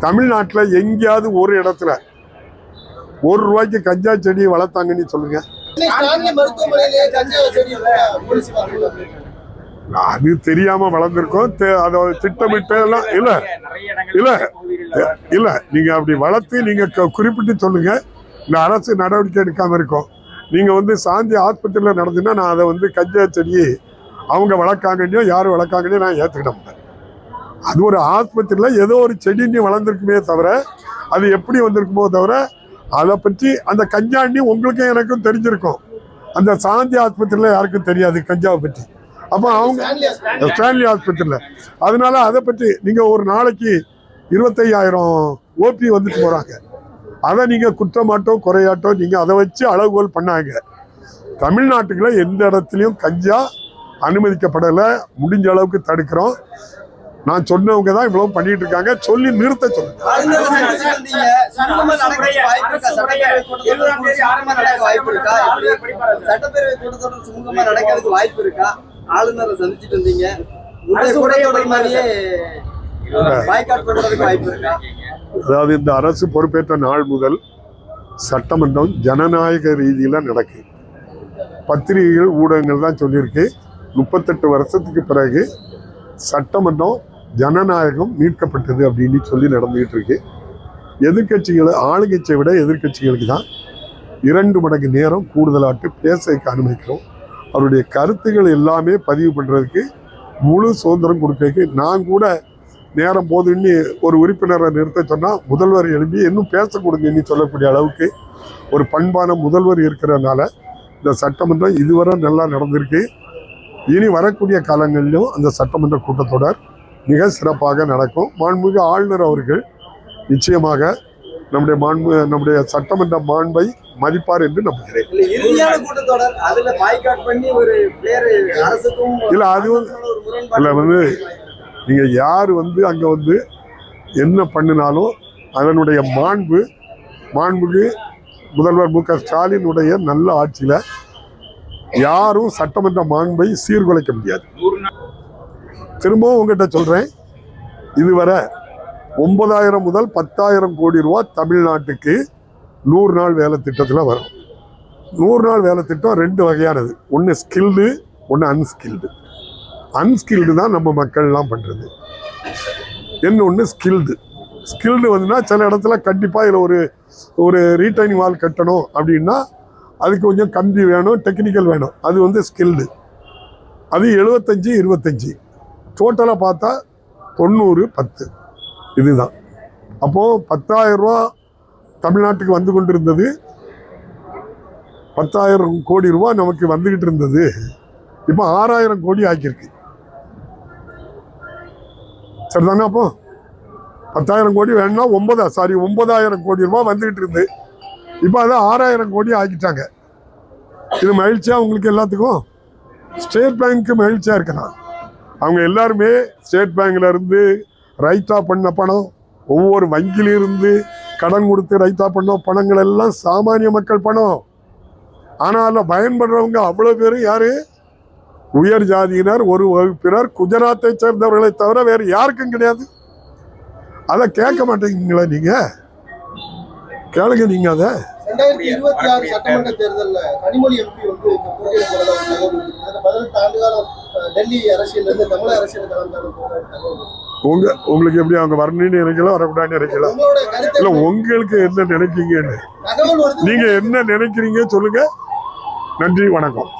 தமிழ்நாட்டில் எங்கேயாவது ஒரு இடத்துல ₹1 கஞ்சா செடியை வளர்த்தாங்கன்னு சொல்லுங்க. அது தெரியாம வளர்ந்துருக்கோம். அதை திட்டமிட்டு எல்லாம் இல்ல இல்ல இல்ல நீங்க அப்படி வளர்த்து நீங்க குறிப்பிட்டு சொல்லுங்க. இந்த அரசு நடவடிக்கை எடுக்காம இருக்கும். நீங்க சாந்தி ஆஸ்பத்திரியில் நடந்துன்னா நான் அதை கஞ்சா செடியை அவங்க வளர்க்காங்கன்னோ யாரும் வளர்க்காங்கன்னோ நான் ஏற்றுக்கிட மாட்டேன். அது ஒரு ஆஸ்பத்திரியில் ஏதோ ஒரு செடி வளர்ந்துருக்குமே தவிர அது எப்படி வந்திருக்குமோ தவிர அதை பற்றி அந்த கஞ்சாண்டி உங்களுக்கும் எனக்கும் தெரிஞ்சிருக்கும். அந்த சாந்தி ஆஸ்பத்திரியில் யாருக்கும் தெரியாது கஞ்சாவை பற்றி. அப்போ அவங்க ஸ்டான்லி ஆஸ்பத்திரியில் அதனால அதை பற்றி நீங்கள் ஒரு நாளைக்கு 25,000 ஓபி வந்துட்டு போகிறாங்க. அதை நீங்கள் குற்றமாட்டோ குறையாட்டோ நீங்கள் அதை வச்சு அளவுகோல் பண்ணாங்க. தமிழ்நாட்டுக்குள்ள எந்த இடத்துலையும் கஞ்சா அனுமதிக்கப்படலை. முடிஞ்ச அளவுக்கு தடுக்கிறோம். நான் சொன்னவங்க தான் இவ்வளவு பண்ணிட்டு இருக்காங்க. சொல்லி நிறுத்த சொல்லுங்க. அதாவது இந்த அரசு பொறுப்பேற்ற நாள் முதல் சட்டமன்றம் ஜனநாயக ரீதியில நடக்கு. பத்திரிகைகள் ஊடகங்கள் தான் சொல்லியிருக்கு. 38 வருஷத்துக்கு பிறகு சட்டமன்றம் ஜனநாயகம் மீட்கப்பட்டது அப்படின்னு சொல்லி நடந்துகிட்டு இருக்கு. எதிர்கட்சிகளை ஆளுங்கட்சியை விட எதிர்கட்சிகளுக்கு தான் 2 மடங்கு நேரம் கூடுதலாட்டு பேச அனுமதிக்கிறோம். அவருடைய கருத்துக்கள் எல்லாமே பதிவு பண்ணுறதுக்கு முழு சுதந்திரம் கொடுக்க. நான் கூட நேரம் போதுன்னு ஒரு உறுப்பினரை நிறுத்த சொன்னால் முதல்வர் எழுப்பி இன்னும் பேசக்கூடுதுன்னு சொல்லக்கூடிய அளவுக்கு ஒரு பண்பான முதல்வர் இருக்கிறதுனால இந்த சட்டமன்றம் இதுவரை நல்லா நடந்திருக்கு. இனி வரக்கூடிய காலங்களிலும் அந்த சட்டமன்ற கூட்டத்தொடர் மிக சிறப்பாக நடக்கும். மாண்புமிகு ஆளுநர் அவர்கள் நிச்சயமாக நம்முடைய சட்டமன்ற மாண்பை மதிப்பார் என்று நம்புகிறேன். இல்ல அதுவும் இல்ல நீங்க யாரு அங்க என்ன பண்ணினாலும் அதனுடைய மாண்புக்கு முதல்வர் மு க ஸ்டாலினுடைய நல்ல ஆட்சியில யாரும் சட்டமன்ற மாண்பை சீர்குலைக்க முடியாது. திரும்பவும் உங்ககிட்ட சொல்றேன், இதுவரை 9,000 முதல் 10,000 கோடி ரூபாய் தமிழ்நாட்டுக்கு 100 நாள் வேலை திட்டத்தில் வரும். 100 நாள் வேலை திட்டம் 2 வகையானது. ஒன்று ஸ்கில்டு, ஒன்று அன்ஸ்கில்டு. அன்ஸ்கில்டு தான் நம்ம மக்கள்லாம் பண்ணுறது. இன்னொன்று ஸ்கில்டு. ஸ்கில்டு சில இடத்துல கண்டிப்பாக இதில் ஒரு ரீட்டைனிங் வால் கட்டணும் அப்படின்னா அதுக்கு கொஞ்சம் கம்பி வேணும், டெக்னிக்கல் வேணும். அது ஸ்கில்டு. அது 75-25. டோட்டலாக பார்த்தா 90-10 இதுதான். அப்போது 10,000 ரூபா தமிழ்நாட்டுக்கு வந்து கொண்டிருந்தது. 10,000 கோடி ரூபா நமக்கு வந்துக்கிட்டு இருந்தது. இப்போ 6,000 கோடி ஆக்கியிருக்கு. சரிதானே? அப்போ 10,000 கோடி வேணும்னா 9,000 கோடி ரூபா வந்துக்கிட்டு இருந்து இப்போ அதை 6,000 கோடி ஆக்கிட்டாங்க. இது மகிழ்ச்சியாக உங்களுக்கு எல்லாத்துக்கும்? ஸ்டேட் பேங்க்கு மகிழ்ச்சியாக இருக்கலாம். அவங்க எல்லாருமே ஸ்டேட் பேங்க்ல இருந்து ரைட்டா பண்ண பணம், ஒவ்வொரு வங்கியிலிருந்து கடன் கொடுத்து ரைட்டா பண்ண பணங்கள் எல்லாம் சாமானிய மக்கள் பணம். ஆனால் பயன்படுறவங்க அவ்வளோ பேரும் யாரு? உயர் ஜாதியினர், ஒரு வகுப்பினர், குஜராத்தை சேர்ந்தவர்களை தவிர வேறு யாருக்கும் கிடையாது. அதை கேட்க மாட்டேங்கீங்களா? நீங்க கேளுங்க. நீங்க அதை 2026 சட்டமன்ற தேர்தலில் கனிமொழி எம்பி டெல்லி அரசியல் இருந்து தமிழக அரசியல் உங்களுக்கு எப்படி அவங்க வரணும்னு நினைக்கலாம், வரக்கூடாதுன்னு நினைக்கலாம். இல்ல உங்களுக்கு என்ன நினைக்கீங்கன்னு, நீங்க என்ன நினைக்கிறீங்க சொல்லுங்க. நன்றி, வணக்கம்.